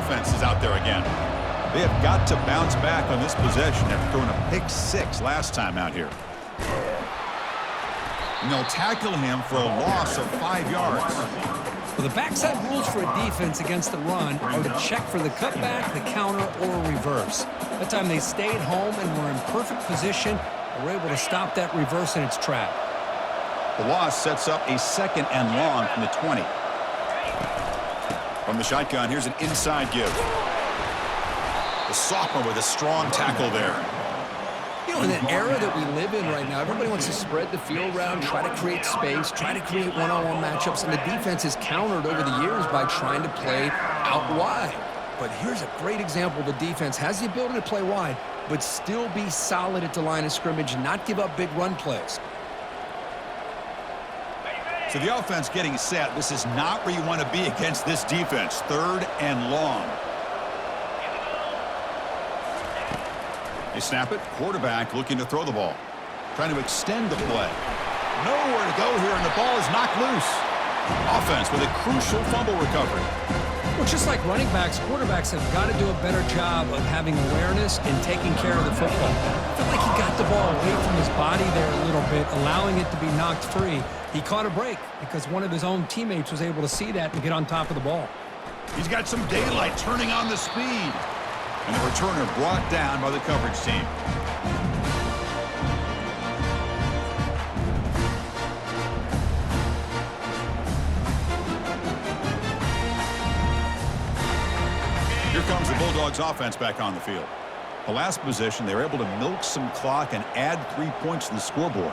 offense is out there again. They have got to bounce back on this possession after throwing a pick 6 last time out here. And they'll tackle him for a loss of 5 yards. Well, the backside rules for a defense against the run are to check for the cutback, the counter, or a reverse. That time they stayed home and were in perfect position and were able to stop that reverse in its track. The loss sets up a 2nd and long from the 20. From the shotgun, here's an inside give. The sophomore with a strong tackle there. You know, in the era that we live in right now, everybody wants to spread the field around, try to create space, try to create one-on-one matchups, and the defense has countered over the years by trying to play out wide. But here's a great example. The defense has the ability to play wide, but still be solid at the line of scrimmage and not give up big run plays. So the offense getting set. This is not where you want to be against this defense. 3rd and long. They snap it. Quarterback looking to throw the ball. Trying to extend the play. Nowhere to go here, and the ball is knocked loose. Offense with a crucial fumble recovery. Well, just like running backs, quarterbacks have got to do a better job of having awareness and taking care of the football. I feel like he got the ball away from his body there a little bit, allowing it to be knocked free. He caught a break because one of his own teammates was able to see that and get on top of the ball. He's got some daylight turning on the speed. And the returner brought down by the coverage team. Here comes the Bulldogs offense back on the field. The last possession, they were able to milk some clock and add 3 points to the scoreboard.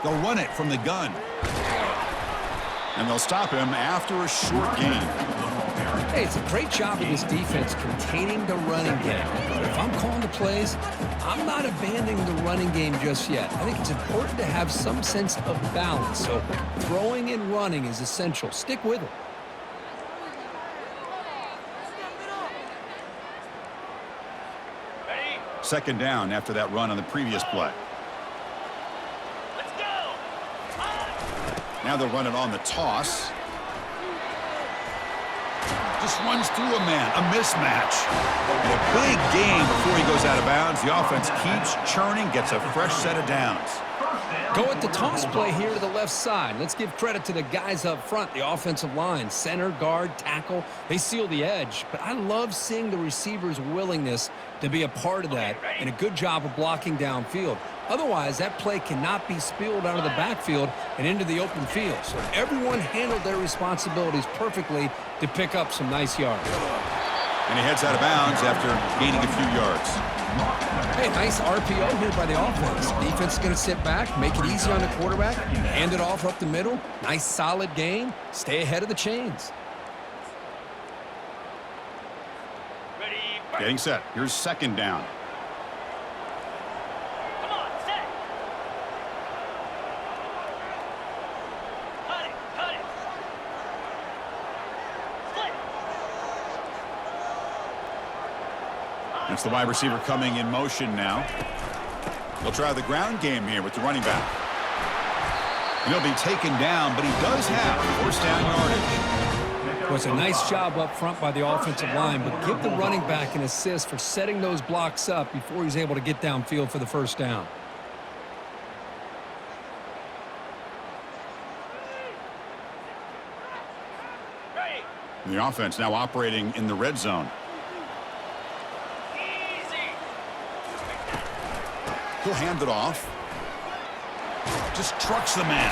They'll run it from the gun. And they'll stop him after a short gain. Hey, it's a great job of this defense containing the running game. But if I'm calling the plays, I'm not abandoning the running game just yet. I think it's important to have some sense of balance. So throwing and running is essential. Stick with it. Second down after that run on the previous play. Now they'll run it on the toss. Just runs through a man, a mismatch. And a big gain before he goes out of bounds. The offense keeps churning, gets a fresh set of downs. Go at the toss play here to the left side. Let's give credit to the guys up front, the offensive line, center, guard, tackle. They seal the edge. But I love seeing the receiver's willingness to be a part of that and a good job of blocking downfield. Otherwise, that play cannot be spilled out of the backfield and into the open field. So everyone handled their responsibilities perfectly to pick up some nice yards. And he heads out of bounds after gaining a few yards. Hey, nice RPO here by the offense. Defense is going to sit back, make it easy on the quarterback, hand it off up the middle. Nice solid gain. Stay ahead of the chains. Getting set. Here's second down. It's the wide receiver coming in motion now. They'll try the ground game here with the running back. And he'll be taken down, but he does have first down yardage. Well, it's a nice job up front by the offensive line, but give the running back an assist for setting those blocks up before he's able to get downfield for the first down. And the offense now operating in the red zone. He'll hand it off. Just trucks the man.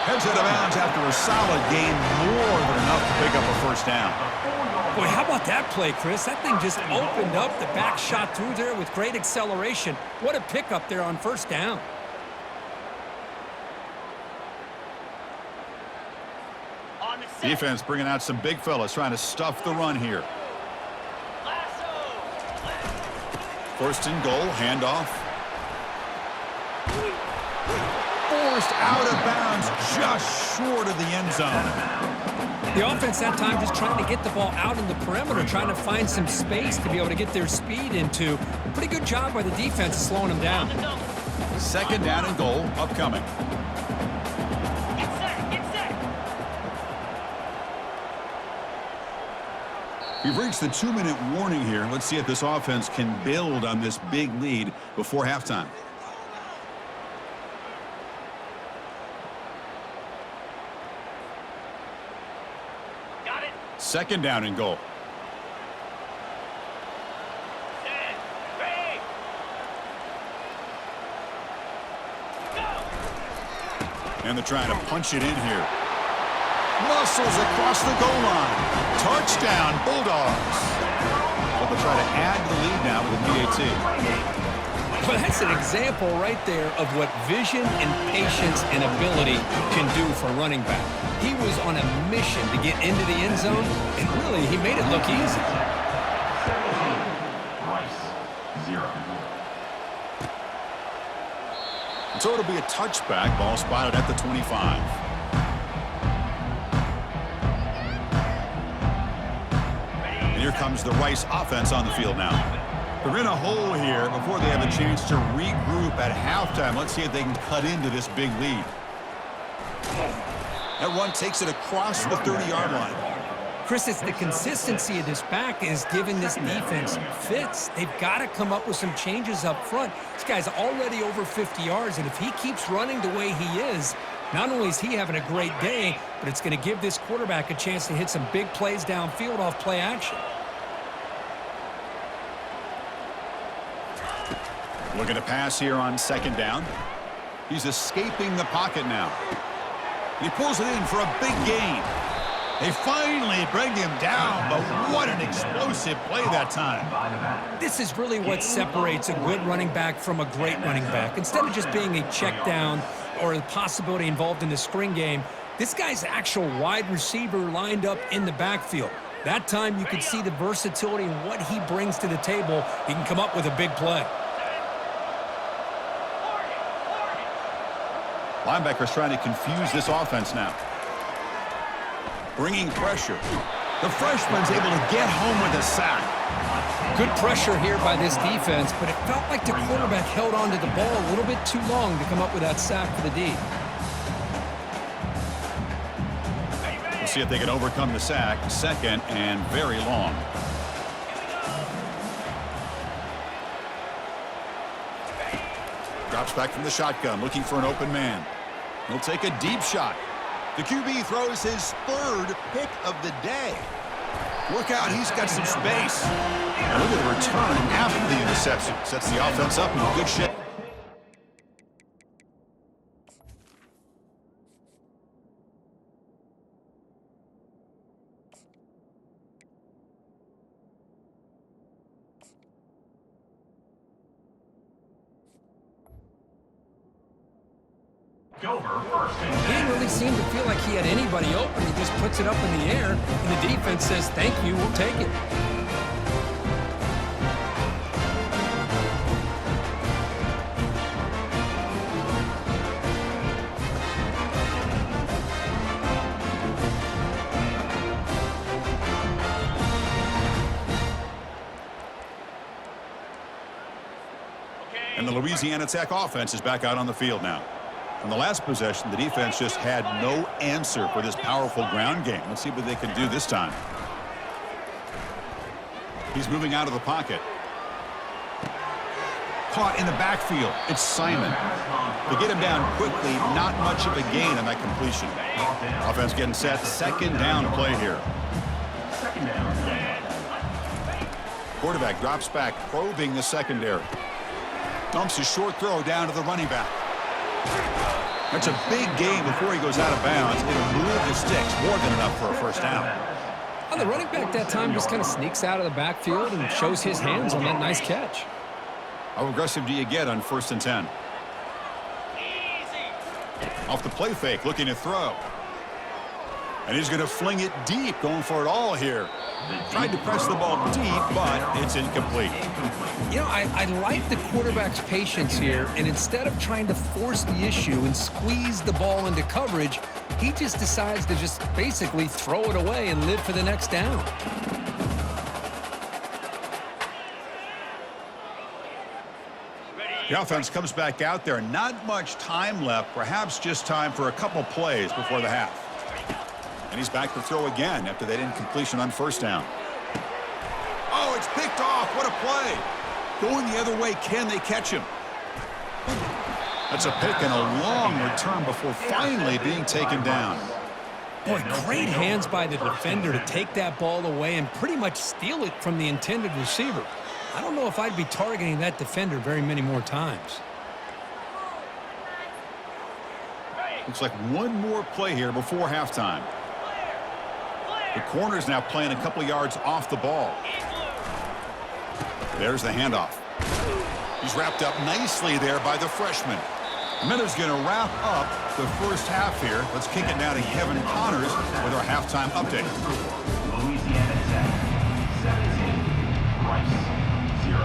Heads out of bounds after a solid gain, more than enough to pick up a first down. Boy, how about that play, Chris? That thing just opened up. The back shot through there with great acceleration. What a pickup there on first down. Defense bringing out some big fellas trying to stuff the run here. First and goal, handoff. Forced out of bounds just short of the end zone. The offense that time just trying to get the ball out in the perimeter, trying to find some space to be able to get their speed into. A pretty good job by the defense slowing them down. Second down and goal upcoming. We've reached the 2-minute warning here. Let's see if this offense can build on this big lead before halftime. Got it. Second down and goal. Set. Ready. Go. And they're trying to punch it in here. Muscles across the goal line. Touchdown, Bulldogs. But they'll try to add to the lead now with a PAT. Well, that's an example right there of what vision and patience and ability can do for a running back. He was on a mission to get into the end zone, and really, he made it look easy. Rice, 0. So it'll be a touchback. Ball spotted at the 25. And here comes the Rice offense on the field now. They're in a hole here before they have a chance to regroup at halftime. Let's see if they can cut into this big lead. That run takes it across the 30-yard line. Chris, it's the consistency of this back is giving this defense fits. They've got to come up with some changes up front. This guy's already over 50 yards, and if he keeps running the way he is, not only is he having a great day, but it's going to give this quarterback a chance to hit some big plays downfield off play action. Looking to pass here on second down. He's escaping the pocket now. He pulls it in for a big gain. They finally bring him down, but what an explosive play that time. This is really what separates a good running back from a great running back. Instead of just being a check down or the possibility involved in the screen game, this guy's actual wide receiver lined up in the backfield. That time you could see the versatility and what he brings to the table. He can come up with a big play. Linebackers trying to confuse this offense now. Bringing pressure. The freshman's able to get home with a sack. Good pressure here by this defense, but it felt like the quarterback held on to the ball a little bit too long to come up with that sack for the D. We'll see if they can overcome the sack. Second and very long. Drops back from the shotgun, looking for an open man. He'll take a deep shot. The QB throws his third pick of the day. Look out, he's got some space. And look at the return after the interception. Sets the offense up in good shape. He didn't really seem to feel like he had anybody open. He just puts it up in the air, and the defense says, thank you, we'll take it. And the Louisiana Tech offense is back out on the field now. On the last possession, the defense just had no answer for this powerful ground game. Let's see what they can do this time. He's moving out of the pocket. Caught in the backfield. It's Simon. They get him down quickly. Not much of a gain on that completion. Offense getting set. Second down play here. Quarterback drops back, probing the secondary. Dumps a short throw down to the running back. That's a big gain before he goes out of bounds. It'll move the sticks, more than enough for a first down. Well, the running back that time just kind of sneaks out of the backfield and shows his hands on that nice catch. How aggressive do you get on 1st and 10? Off the play fake, looking to throw. And he's going to fling it deep, going for it all here. Tried to press the ball deep, but it's incomplete. You know, I like the quarterback's patience here, and instead of trying to force the issue and squeeze the ball into coverage, he just decides to just basically throw it away and live for the next down. The offense comes back out there. Not much time left, perhaps just time for a couple plays before the half. And he's back to throw again after that incompletion on 1st down. Oh, it's picked off. What a play. Going the other way, can they catch him? That's a pick and a long return before finally being taken down. Boy, great hands by the defender to take that ball away and pretty much steal it from the intended receiver. I don't know if I'd be targeting that defender very many more times. Looks like one more play here before halftime. The corner's now playing a couple of yards off the ball. There's the handoff. He's wrapped up nicely there by the freshman. Miller's going to wrap up the first half here. Let's kick it now to Kevin Connors with our halftime update. Louisiana Tech 17, Rice 0.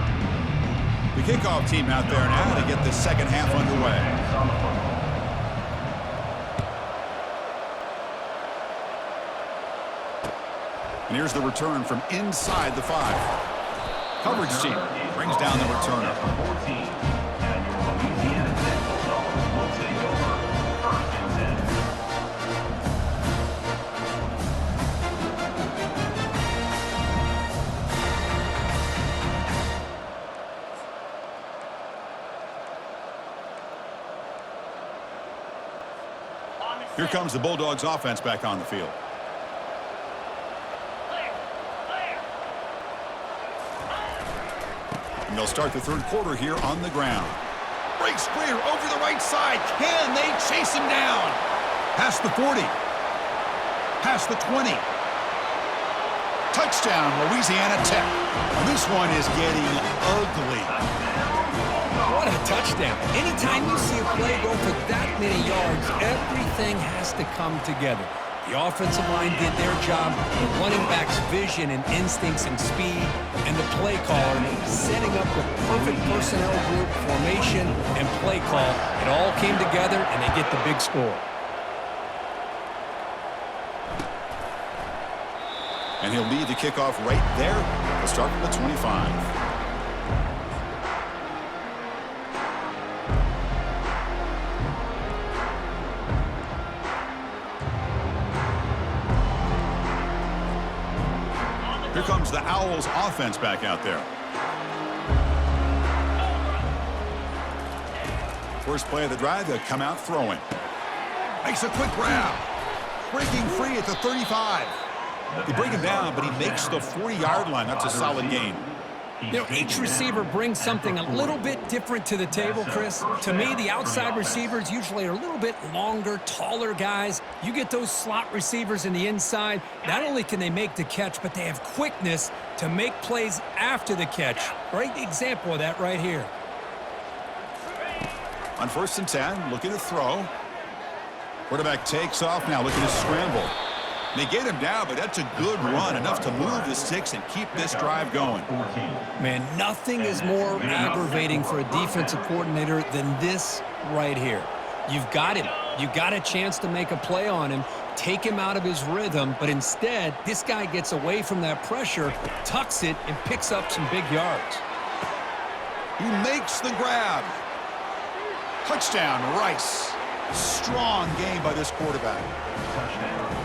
The kickoff team out there now to get the second half underway. And here's the return from inside the 5. Coverage team brings down the returner. 14, and your Louisiana Tech Bulldogs will take over 1st and 10. Here comes the Bulldogs offense back on the field. And they'll start the third quarter here on the ground. Breaks clear over the right side. Can they chase him down? Past the 40. Past the 20. Touchdown, Louisiana Tech. And this one is getting ugly. What a touchdown. Anytime you see a play go for that many yards, everything has to come together. The offensive line did their job, the running back's vision and instincts and speed, and the play caller setting up the perfect personnel group, formation, and play call. It all came together, and they get the big score. And he'll lead the kickoff right there. We'll start from the 25. Here comes the Owls offense back out there. First play of the drive, they'll come out throwing. Makes a quick grab. Breaking free at the 35. They bring him down, but he makes the 40-yard line. That's a solid gain. You know, each receiver brings something a little bit different to the table, Chris. To me, the outside receivers usually are a little bit longer, taller guys. You get those slot receivers in the inside, not only can they make the catch, but they have quickness to make plays after the catch. Great example of that right here. On 1st and 10, looking to throw. Quarterback takes off now, looking to scramble. They get him down, but that's a good run, enough to move the sticks and keep this drive going. Man, nothing is more aggravating for a defensive coordinator than this right here. You've got him. You've got a chance to make a play on him, take him out of his rhythm, but instead, this guy gets away from that pressure, tucks it, and picks up some big yards. He makes the grab. Touchdown, Rice. Strong game by this quarterback.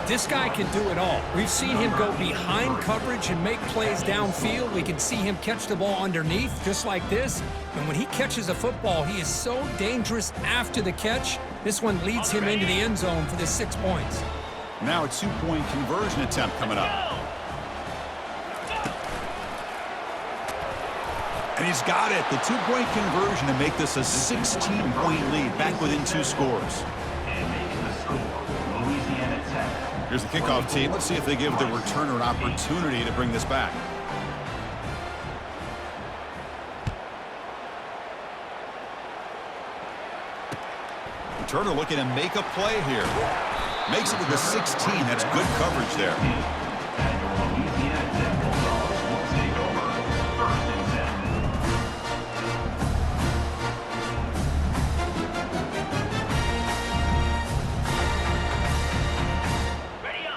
This guy can do it all. We've seen him go behind coverage and make plays downfield. We can see him catch the ball underneath, just like this. And when he catches a football, he is so dangerous after the catch. This one leads him into the end zone for the 6 points. Now a 2-point conversion attempt coming up. And he's got it. The 2-point conversion to make this a 16-point lead, back within 2 scores. And making the score, Louisiana Tech. Here's the kickoff team. Let's see if they give the returner an opportunity to bring this back. Returner looking to make a play here. Makes it to the 16. That's good coverage there. And your Louisiana Tech Bulldogs will take over 1st and 10.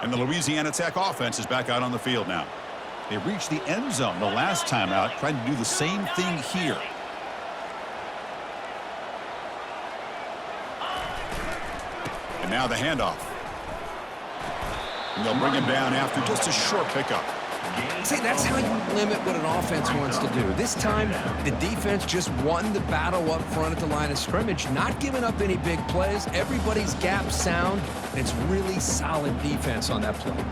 And the Louisiana Tech offense is back out on the field now. They reached the end zone the last time out, trying to do the same thing here. And now the handoff. And they'll bring him down after just a short pickup. See, that's how you limit what an offense wants to do. This time, the defense just won the battle up front at the line of scrimmage, not giving up any big plays. Everybody's gap sound. It's really solid defense on that play.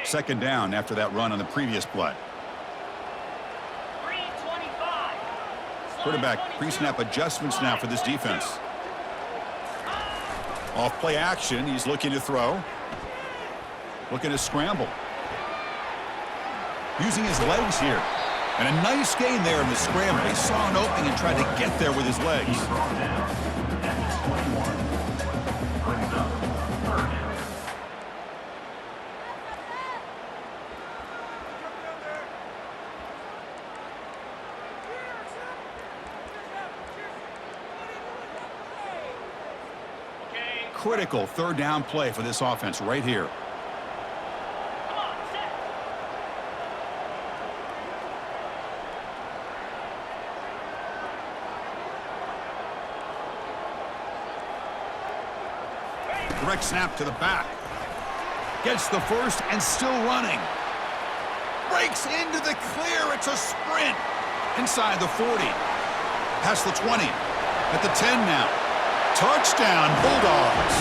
Second down after that run on the previous play. Quarterback pre-snap adjustments now for this defense. Off play action. He's looking to throw. Looking to scramble. Using his legs here. And a nice gain there in the scramble. He saw an opening and tried to get there with his legs. He's brought down at the 21. Brings up third down. Critical third down play for this offense right here. Direct snap to the back. Gets the first and still running. Breaks into the clear. It's a sprint. Inside the 40. Past the 20. At the 10 now. Touchdown, Bulldogs.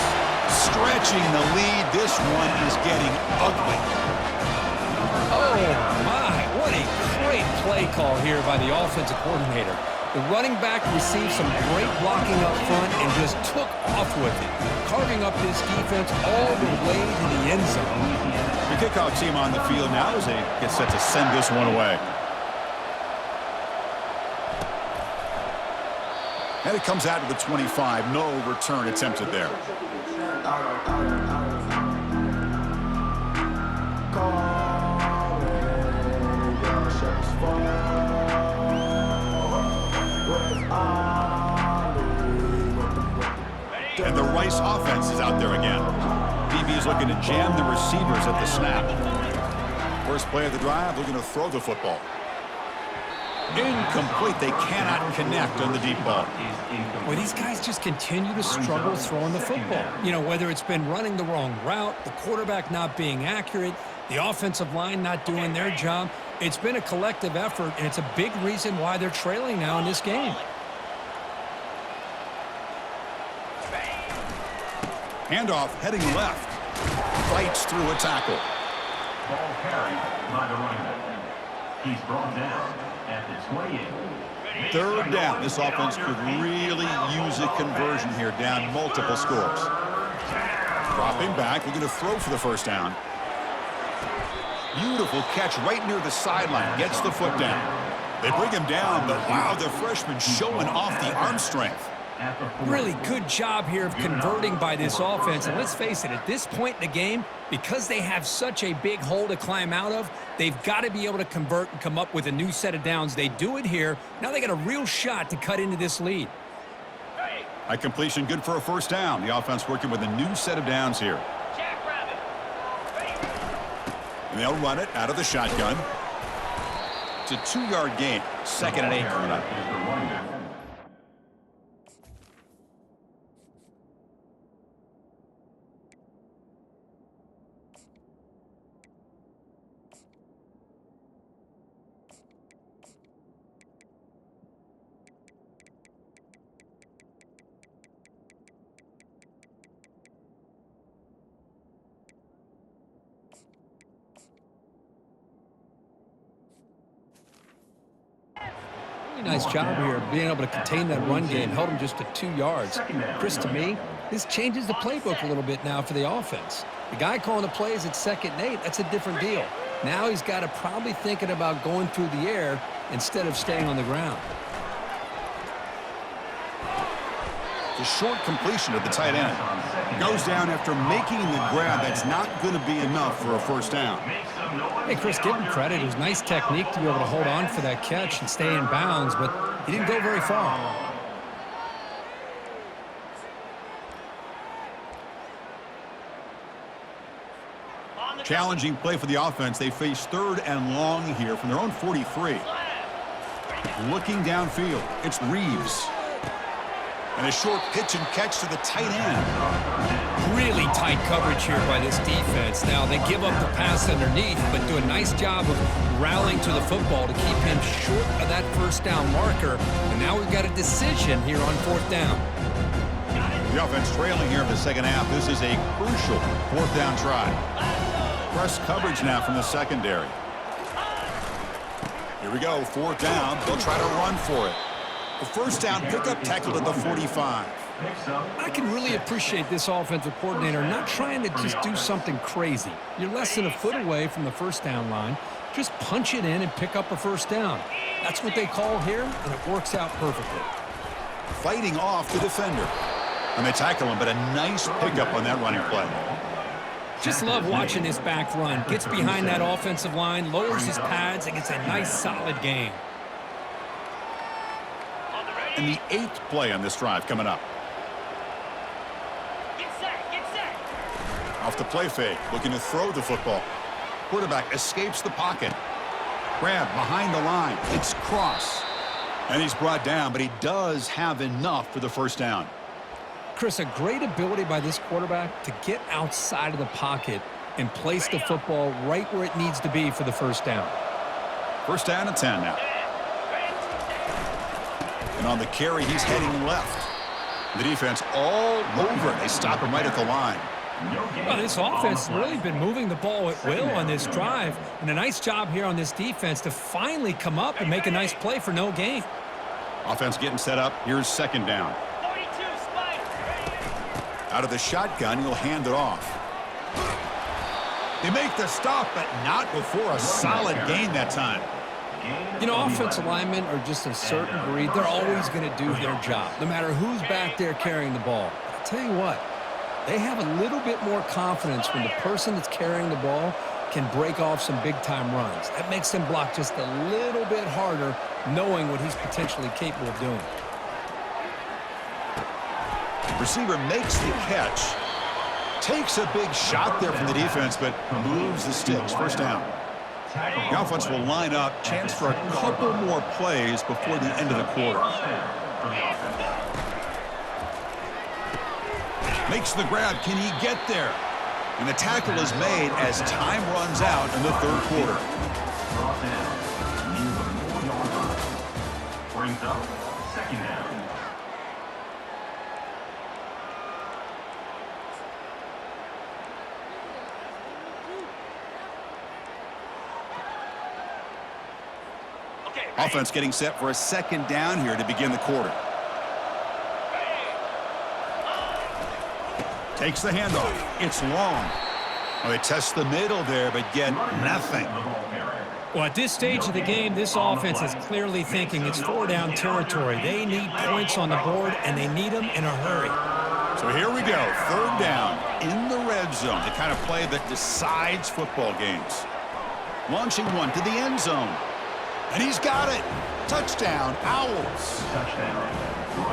Stretching the lead. This one is getting ugly. Oh, my. What a great play call here by the offensive coordinator. The running back received some great blocking up front and just took off with it, carving up this defense all the way to the end zone. The kickoff team on the field now as they get set to send this one away. And it comes out to the 25. No return attempted there. And the Rice offense is out there again. DB is looking to jam the receivers at the snap. First play of the drive, looking to throw the football. Incomplete. They cannot connect on the deep ball. Well, these guys just continue to struggle throwing the football. You know, whether it's been running the wrong route, the quarterback not being accurate, the offensive line not doing their job. It's been a collective effort, and it's a big reason why they're trailing now in this game. Handoff heading left. Fights through a tackle. Ball carried by the running back. He's brought down at the 28. Third down. This offense could really use a conversion here, down multiple scores. Dropping back, looking to throw for the first down. Beautiful catch right near the sideline. Gets the foot down. They bring him down, but wow, the freshman showing off the arm strength. Really good job here of converting by this offense. And let's face it, at this point in the game, because they have such a big hole to climb out of, they've got to be able to convert and come up with a new set of downs. They do it here. Now they got a real shot to cut into this lead. High completion, good for a first down. The offense working with a new set of downs here. And they'll run it out of the shotgun. It's a 2-yard gain. 2nd and 8 coming up. Nice job here being able to contain that run game. Held him just to 2 yards. Chris, to me, this changes the playbook a little bit now for the offense. The guy calling the plays at 2nd and 8, that's a different deal. Now he's got to probably thinking about going through the air instead of staying on the ground. The short completion of the tight end. Goes down after making the grab. That's not going to be enough for a first down. Hey, Chris, give him credit. It was nice technique to be able to hold on for that catch and stay in bounds, but he didn't go very far. Challenging play for the offense. They face 3rd and long here from their own 43. Looking downfield. It's Reeves. And a short pitch and catch to the tight end. Really tight coverage here by this defense. Now, they give up the pass underneath, but do a nice job of rallying to the football to keep him short of that first down marker. And now we've got a decision here on fourth down. The offense trailing here in the second half. This is a crucial fourth down try. Press coverage now from the secondary. Here we go, fourth down. They'll try to run for it. The first down pickup tackled at the 45. I can really appreciate this offensive coordinator not trying to just do something crazy. You're less than a foot away from the first down line. Just punch it in and pick up a first down. That's what they call here, and it works out perfectly. Fighting off the defender. And they tackle him, but a nice pickup on that running play. Just love watching this back run. Gets behind that offensive line, lowers his pads, and gets a nice solid gain. And the 8th play on this drive coming up. Get set. Off the play fake, looking to throw the football. Quarterback escapes the pocket. Grab behind the line. It's Cross. And he's brought down, but he does have enough for the first down. Chris, a great ability by this quarterback to get outside of the pocket and place the football right where it needs to be for the first down. First down and 10 now. And on the carry, he's heading left. The defense all over. They stop him right at the line. Well, this offense has really been moving the ball at will on this drive. And a nice job here on this defense to finally come up and make a nice play for no gain. Offense getting set up. Here's second down. 42, spike. Out of the shotgun, he'll hand it off. They make the stop, but not before a solid gain that time. You know, offensive linemen are just a certain breed. They're always going to do their job, no matter who's back there carrying the ball. I'll tell you what, they have a little bit more confidence when the person that's carrying the ball can break off some big-time runs. That makes them block just a little bit harder, knowing what he's potentially capable of doing. Receiver makes the catch. Takes a big shot there from the defense, but moves the sticks. First down. The offense will line up. Chance for a couple more plays before the end of the quarter. Makes the grab. Can he get there? And the tackle is made as time runs out in the third quarter. Brings up second down. Offense getting set for a second down here to begin the quarter. Takes the handoff. It's long. Well, they test the middle there, but get nothing. Well, at this stage of the game, this offense is clearly thinking it's four-down territory. They need points on the board, and they need them in a hurry. So here we go. Third down in the red zone. The kind of play that decides football games. Launching one to the end zone. And he's got it. Touchdown, Owls.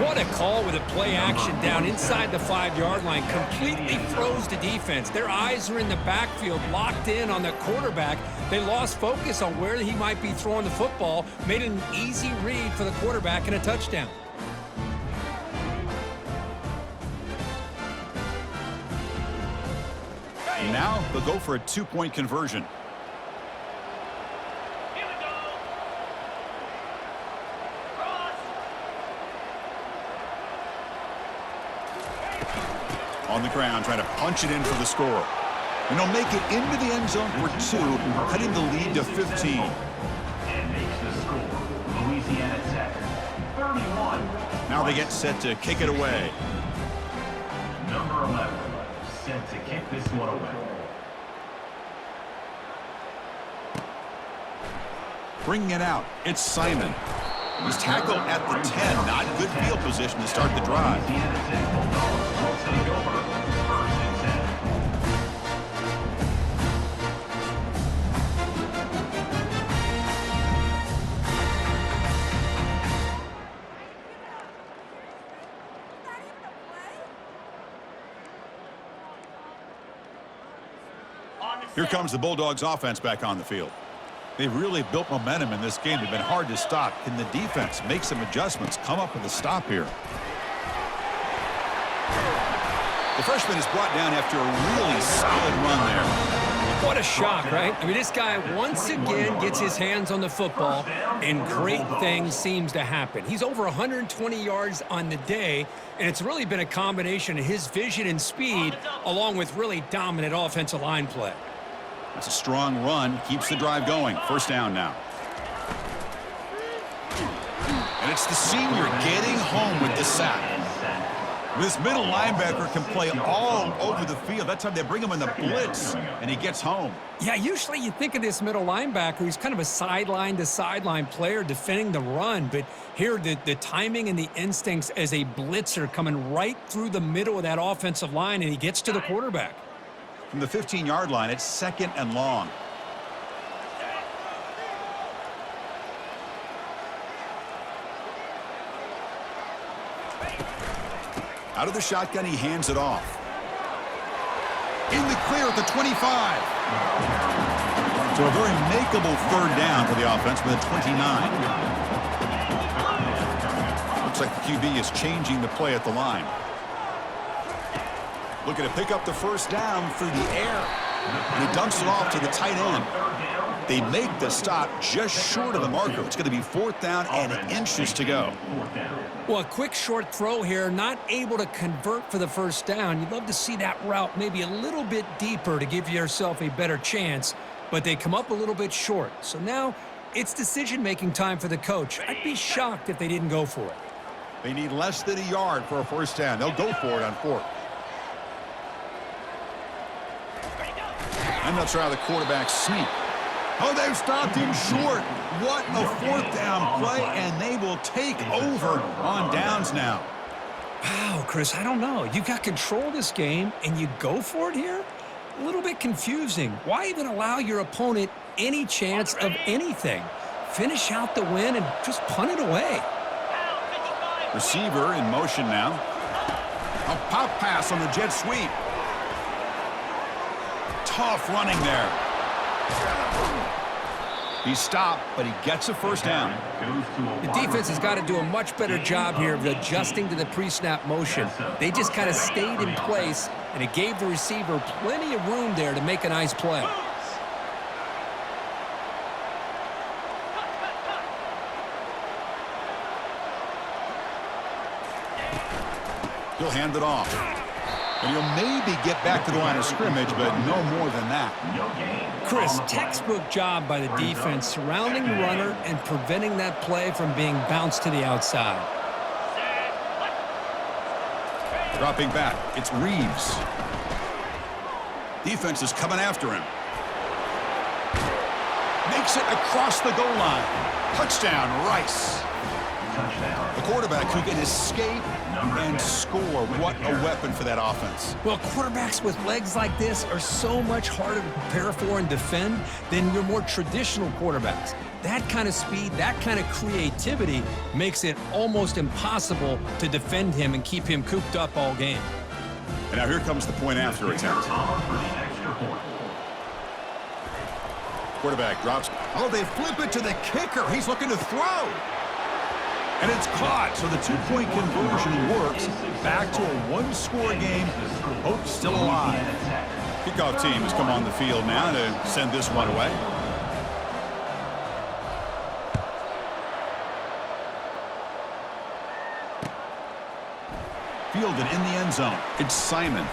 What a call with a play action down inside the 5-yard line. Completely froze the defense. Their eyes are in the backfield, locked in on the quarterback. They lost focus on where he might be throwing the football. Made an easy read for the quarterback and a touchdown. Now they'll go for a two-point conversion. On the ground, trying to punch it in for the score. And they'll make it into the end zone for 2, cutting the lead to 15. And makes the score. Louisiana Tech, 31. Now they get set to kick it away. Number 11, set to kick this one away. Bringing it out, it's Simon. He's tackled at the 10. Not good field position to start the drive. Louisiana Tech Bulldogs will take over. First and 10. Here comes the Bulldogs offense back on the field. They've really built momentum in this game. They've been hard to stop. Can the defense make some adjustments, come up with a stop here? The freshman is brought down after a really solid run there. What a shock, right? I mean, this guy once again gets his hands on the football, and great things seems to happen. He's over 120 yards on the day, and it's really been a combination of his vision and speed along with really dominant offensive line play. That's a strong run. Keeps the drive going. First down now. And it's the senior getting home with the sack. This middle linebacker can play all over the field. That's how they bring him in the blitz, and he gets home. Yeah, usually you think of this middle linebacker. He's kind of a sideline-to-sideline player defending the run. But here, the timing and the instincts as a blitzer coming right through the middle of that offensive line, and he gets to the quarterback. From the 15-yard line, it's 2nd and long. Out of the shotgun, he hands it off. In the clear at the 25. So a very makeable third down for the offense with a 29. Looks like the QB is changing the play at the line. Looking to pick up the first down through the air. And he dumps it off to the tight end. They make the stop just short of the marker. It's going to be 4th down and inches to go. Well, a quick short throw here, not able to convert for the first down. You'd love to see that route maybe a little bit deeper to give yourself a better chance, but they come up a little bit short. So now it's decision-making time for the coach. I'd be shocked if they didn't go for it. They need less than a yard for a first down. They'll go for it on 4th. And they'll try the quarterback sneak. Oh, they've stopped him short. What a 4th down play, and they will take over on downs now. Wow, Chris, I don't know. You got control of this game, and you go for it here? A little bit confusing. Why even allow your opponent any chance of anything? Finish out the win and just punt it away. Receiver in motion now. A pop pass on the jet sweep. Tough running there. He stopped, but he gets a first down. The defense has got to do a much better job here of adjusting to the pre-snap motion. They just kind of stayed in place, and it gave the receiver plenty of room there to make a nice play. He'll hand it off. And he'll maybe get back to the line of scrimmage, but no more than that. Chris, textbook job by the defense surrounding the runner and preventing that play from being bounced to the outside. Dropping back, it's Reeves. Defense is coming after him. Makes it across the goal line. Touchdown, Rice. The quarterback who can escape and score. What a weapon for that offense. Well, quarterbacks with legs like this are so much harder to prepare for and defend than your more traditional quarterbacks. That kind of speed, that kind of creativity makes it almost impossible to defend him and keep him cooped up all game. And now here comes the point after attempt. Quarterback drops. Oh, they flip it to the kicker. He's looking to throw. And it's caught, so the two-point conversion works. Back to a one-score game. Hope still alive. Kickoff team has come on the field now to send this one away. Fielded in the end zone. It's Simon.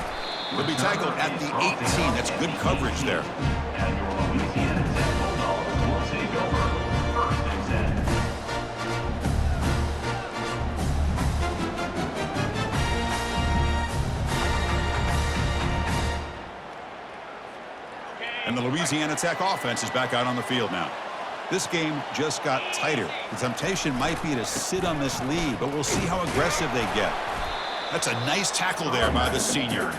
He'll be tackled at the 18. That's good coverage there. And your Louisiana Tech Bulldogs will take over 1st and 10. And the Louisiana Tech offense is back out on the field now. This game just got tighter. The temptation might be to sit on this lead, but we'll see how aggressive they get. That's a nice tackle there by the senior.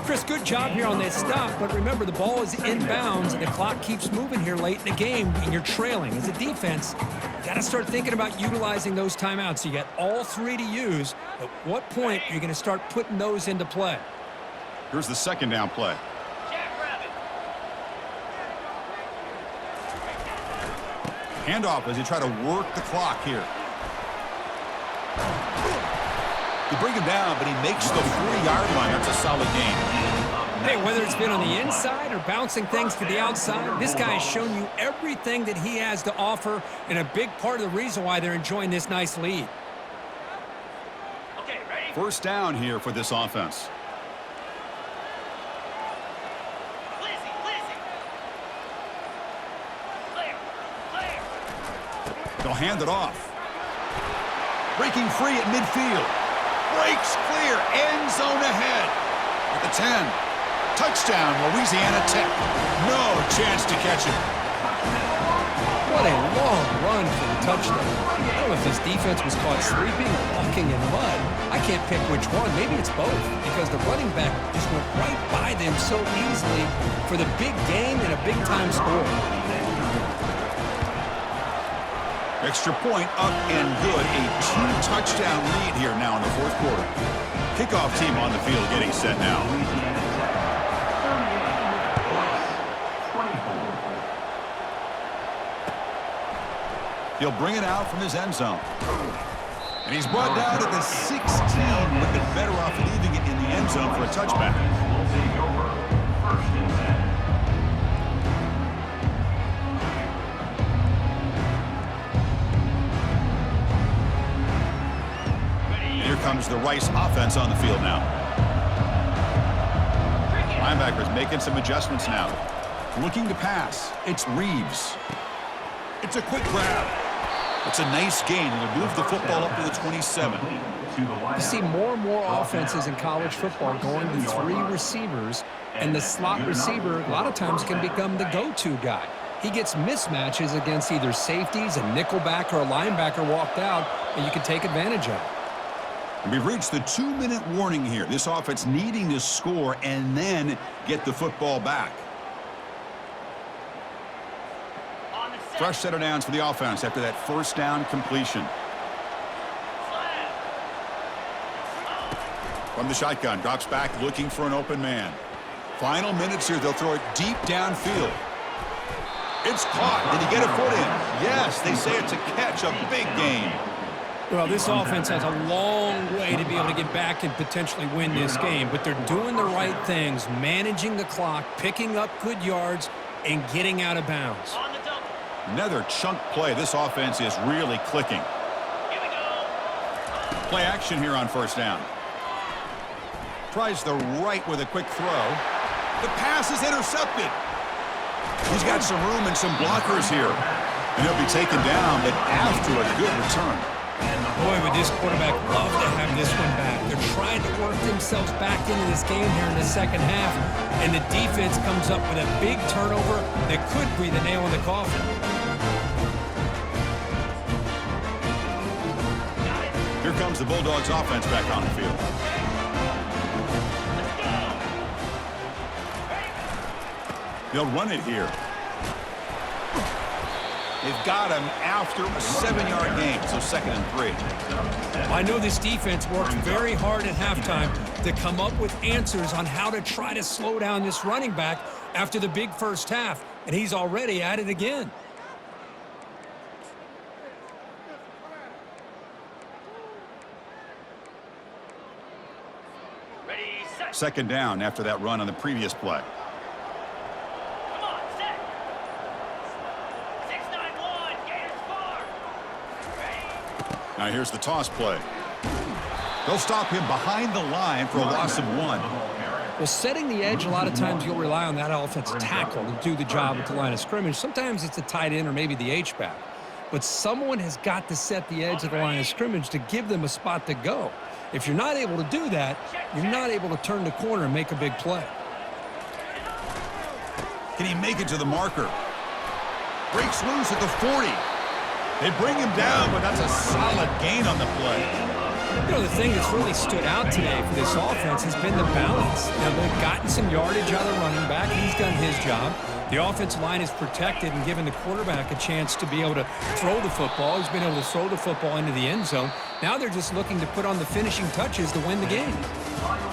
Chris, good job here on that stop, but remember the ball is inbounds and the clock keeps moving here late in the game and you're trailing. As a defense, you got to start thinking about utilizing those timeouts. You got all three to use. At what point are you going to start putting those into play? Here's the second down play. Handoff as they try to work the clock here. You bring him down, but he makes the 40-yard line. That's a solid gain. Hey, whether it's been on the inside or bouncing things to the outside, this guy has shown you everything that he has to offer, and a big part of the reason why they're enjoying this nice lead. Okay, ready? First down here for this offense. Lizzie. Clear. They'll hand it off. Breaking free at midfield. Breaks clear. End zone ahead. At the 10. Touchdown, Louisiana Tech. No chance to catch it. What a long run for the touchdown. I don't know if this defense was caught sleeping or walking in mud. I can't pick which one. Maybe it's both, because the running back just went right by them so easily for the big gain and a big-time score. Extra point up and good. A 2-touchdown lead here now in the fourth quarter. Kickoff team on the field getting set now. He'll bring it out from his end zone. And he's brought down to the 16. Would have been better off leaving it in the end zone for a touchback. Will take over. First and 10. And here comes the Rice offense on the field now. Linebackers making some adjustments now. Looking to pass. It's Reeves. It's a quick grab. It's a nice gain. It'll move the football up to the 27. You see more and more offenses in college football going to 3 receivers, and the slot receiver a lot of times can become the go-to guy. He gets mismatches against either safeties, a nickelback, or a linebacker walked out, and you can take advantage of it. And we've reached the 2-minute warning here. This offense needing to score and then get the football back. Fresh set of downs for the offense after that first down completion. From the shotgun, drops back looking for an open man. Final minutes here, they'll throw it deep downfield. It's caught. Did he get a foot in? Yes, they say it's a catch, a big game. Well, this offense has a long way to be able to get back and potentially win this game, but they're doing the right things, managing the clock, picking up good yards, and getting out of bounds. On the double. Another chunk play. This offense is really clicking. Here we go. Play action here on first down. Tries the right with a quick throw. The pass is intercepted. He's got some room and some blockers here. And he'll be taken down, but after a good return. Boy, would this quarterback love to have this one back. They're trying to work themselves back into this game here in the second half, and the defense comes up with a big turnover that could be the nail in the coffin. Here comes the Bulldogs offense back on the field. They'll run it here. They've got him after a 7-yard gain, so 2nd and 3. I know this defense worked very hard at halftime to come up with answers on how to try to slow down this running back after the big first half, and he's already at it again. Ready, set. 2nd down after that run on the previous play. Come on, set. 6-9-1. Gators far. Ready. Now here's the toss play. They'll stop him behind the line for a loss of 1. Well, setting the edge, a lot of times you'll rely on that offensive tackle to do the job at the line of scrimmage. Sometimes it's the tight end or maybe the H-back. But someone has got to set the edge of the line of scrimmage to give them a spot to go. If you're not able to do that, you're not able to turn the corner and make a big play. Can he make it to the marker? Breaks loose at the 40. They bring him down, but that's a solid gain on the play. You know, the thing that's really stood out today for this offense has been the balance. You know, they've gotten some yardage out of the running back. He's done his job. The offensive line is protected and given the quarterback a chance to be able to throw the football. He's been able to throw the football into the end zone. Now they're just looking to put on the finishing touches to win the game.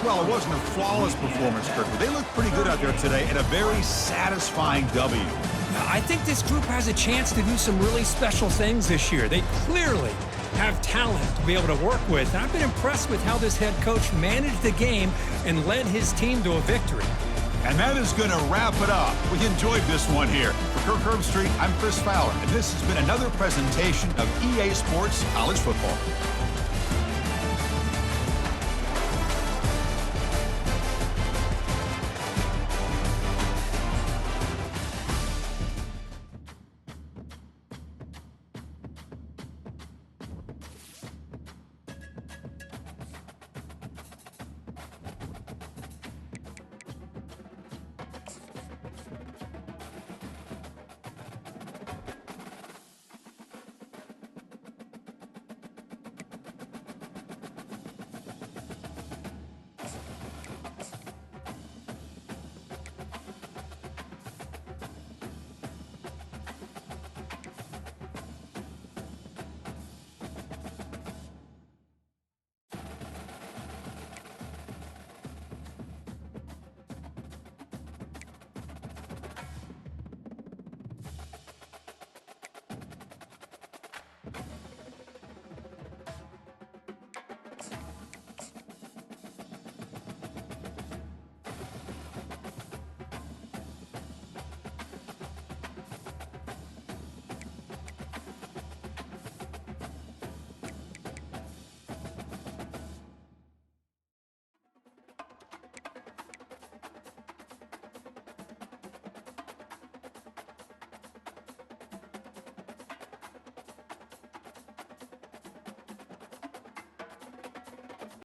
Well, it wasn't a flawless performance, Kirk, but they looked pretty good out there today and a very satisfying W. I think this group has a chance to do some really special things this year. They clearly have talent to be able to work with. And I've been impressed with how this head coach managed the game and led his team to a victory. And that is going to wrap it up. We enjoyed this one here. For Kirk Herbstreit, I'm Chris Fowler, and this has been another presentation of EA Sports College Football.